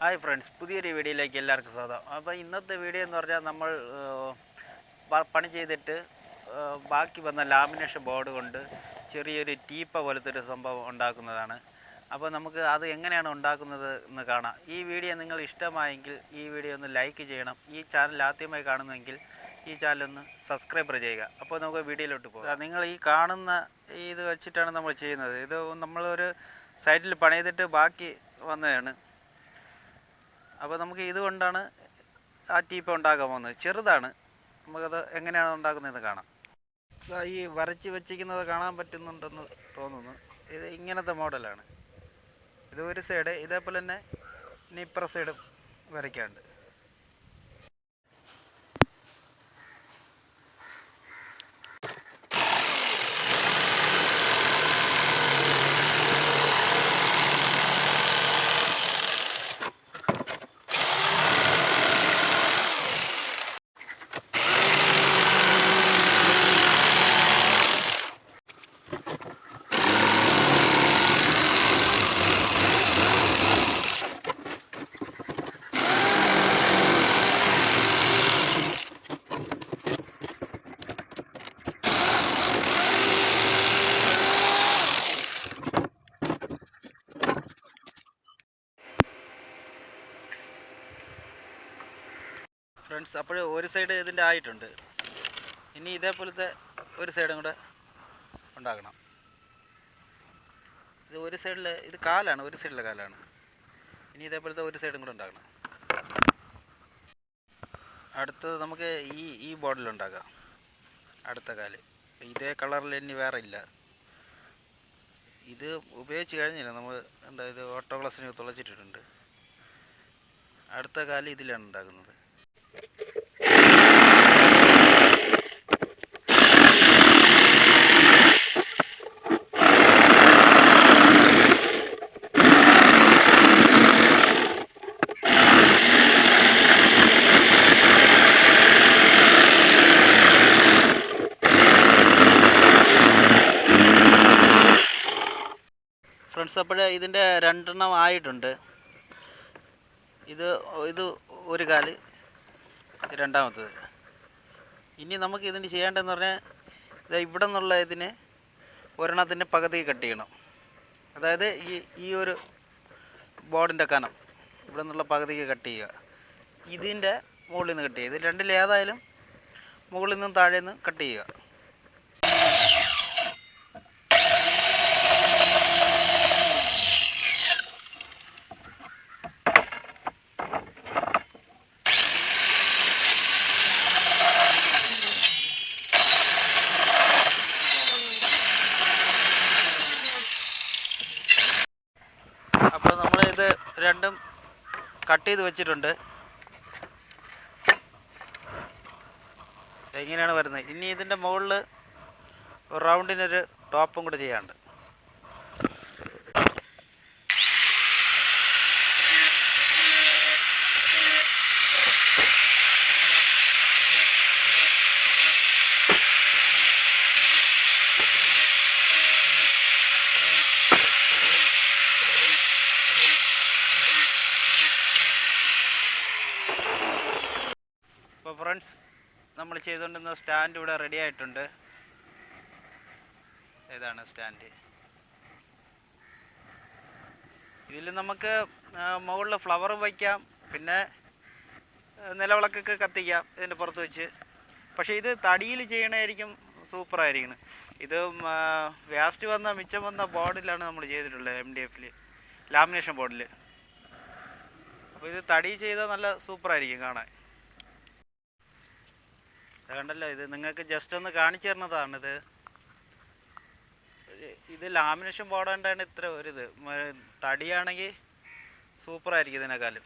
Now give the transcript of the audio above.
Hi friends, പുതിയൊരു വീഡിയോയിലേക്ക് എല്ലാവർക്കും സ്വാഗതം. അപ്പോൾ ഇന്നത്തെ വീഡിയോ എന്ന് പറഞ്ഞാൽ നമ്മൾ പണി ചെയ്തിട്ട് ബാക്കി വന്ന ലാമിനേഷൻ ബോർഡ് കൊണ്ട് ചെറിയൊരു ടീപ്പ പോലത്തെ ഒരു സംഭവം ഉണ്ടാക്കുന്നതാണ്. അപ്പോൾ നമുക്ക് അത് എങ്ങനെയാണ് ഉണ്ടാക്കുന്നത് എന്ന് കാണാം. ഈ വീഡിയോ നിങ്ങൾ ഇഷ്ടമായെങ്കിൽ ഈ വീഡിയോ ഒന്ന് ലൈക്ക് ചെയ്യണം. ഈ ചാനൽ ആദ്യമായി കാണുന്നെങ്കിൽ ഈ ചാനലൊന്ന് സബ്സ്ക്രൈബ് ചെയ്യുക. അപ്പോൾ നമുക്ക് വീഡിയോയിലോട്ട് പോകാം. നിങ്ങൾ ഈ കാണുന്ന ഇത് വെച്ചിട്ടാണ് നമ്മൾ ചെയ്യുന്നത്. ഇത് നമ്മളൊരു സൈറ്റിൽ പണിതിട്ട് ബാക്കി വന്നതാണ്. അപ്പോൾ നമുക്ക് ഇതുകൊണ്ടാണ് ആ ടീപ്പ ഉണ്ടാക്കാൻ പോകുന്നത്. ചെറുതാണ്, നമുക്കത് എങ്ങനെയാണ് ഉണ്ടാക്കുന്നതെന്ന് കാണാം. ഈ വരച്ച് വെച്ചിരിക്കുന്നത് കാണാൻ പറ്റുന്നുണ്ടെന്ന് തോന്നുന്നു. ഇത് ഇങ്ങനത്തെ മോഡലാണ്. ഇത് ഒരു സൈഡ്, ഇതേപോലെ തന്നെ ഇനി ഇപ്പുറ സൈഡും വരയ്ക്കാണ്ട്. ഫ്രണ്ട്സ്, അപ്പോൾ ഒരു സൈഡ് ഇതിൻ്റെ ആയിട്ടുണ്ട്. ഇനി ഇതേപോലത്തെ ഒരു സൈഡും കൂടെ ഉണ്ടാക്കണം. ഇത് ഒരു സൈഡിൽ, ഇത് കാലാണ്, ഒരു സൈഡിലെ കാലാണ്. ഇനി ഇതേപോലത്തെ ഒരു സൈഡും കൂടെ ഉണ്ടാക്കണം. അടുത്തത് നമുക്ക് ഈ ബോർഡിലുണ്ടാക്കാം. അടുത്ത കാല് ഇതേ കളറിൽ ഇനി വേറെ ഇല്ല. ഇത് ഉപയോഗിച്ച് കഴിഞ്ഞില്ല, നമ്മൾ എന്താ ഇത് ഓട്ടോ ഗ്ലാസ്സിന് തുളച്ചിട്ടിട്ടുണ്ട്. അടുത്ത കാല് ഇതിലാണ് ഉണ്ടാക്കുന്നത്. ഫ്രണ്ട്സ്, അപ്പോൾ ഇതിൻ്റെ രണ്ടെണ്ണം ആയിട്ടുണ്ട്. ഇത് ഒരു കാല്, രണ്ടാമത്തത്. ഇനി നമുക്ക് ഇതിന് ചെയ്യേണ്ടതെന്ന് പറഞ്ഞാൽ ഇത് ഇവിടെ നിന്നുള്ള ഇതിന് ഒരെണ്ണത്തിൻ്റെ പകുതി കട്ട് ചെയ്യണം. അതായത് ഈ ഒരു ബോർഡിൻ്റെ കനം ഇവിടെ നിന്നുള്ള പകുതിക്ക് കട്ട് ചെയ്യുക. ഇതിൻ്റെ മുകളിൽ നിന്ന് കട്ട് ചെയ്യുക. ഇത് രണ്ടിലേതായാലും മുകളിൽ നിന്നും താഴെ നിന്ന് കട്ട് ചെയ്യുക. അപ്പോൾ നമ്മളിത് രണ്ടും കട്ട് ചെയ്ത് വെച്ചിട്ടുണ്ട്. എങ്ങനെയാണ് വരുന്നത്. ഇനി ഇതിൻ്റെ മുകളിൽ റൗണ്ടിനൊരു ടോപ്പും കൂടെ ചെയ്യാണ്ട്. ഫ്രണ്ട്സ്, നമ്മൾ ചെയ്തുകൊണ്ടിരുന്ന സ്റ്റാൻഡ് ഇവിടെ റെഡി ആയിട്ടുണ്ട്. ഇതാണ് സ്റ്റാൻഡ്. ഇതിൽ നമുക്ക് മുകളിൽ ഫ്ലവർ വയ്ക്കാം, പിന്നെ നിലവിളക്കൊക്കെ കത്തിക്കാം ഇതിൻ്റെ പുറത്ത് വെച്ച്. പക്ഷേ ഇത് തടിയിൽ ചെയ്യണമായിരിക്കും സൂപ്പറായിരിക്കണം. ഇത് വേസ്റ്റ് വന്ന മിച്ചം വന്ന ബോർഡിലാണ് നമ്മൾ ചെയ്തിട്ടുള്ളത്, MDF ലാമിനേഷൻ ബോർഡിൽ. അപ്പോൾ ഇത് തടി ചെയ്താൽ നല്ല സൂപ്പറായിരിക്കും കാണാൻ. കണ്ടല്ലോ, ഇത് നിങ്ങൾക്ക് ജസ്റ്റ് ഒന്ന് കാണിച്ചു തരുന്നതാണിത്. ഇത് ലാമിനേഷൻ ബോർഡ് കൊണ്ടാണ് ഇത്ര ഒരിത്. തടിയാണെങ്കിൽ സൂപ്പറായിരിക്കും ഇതിനേക്കാളും.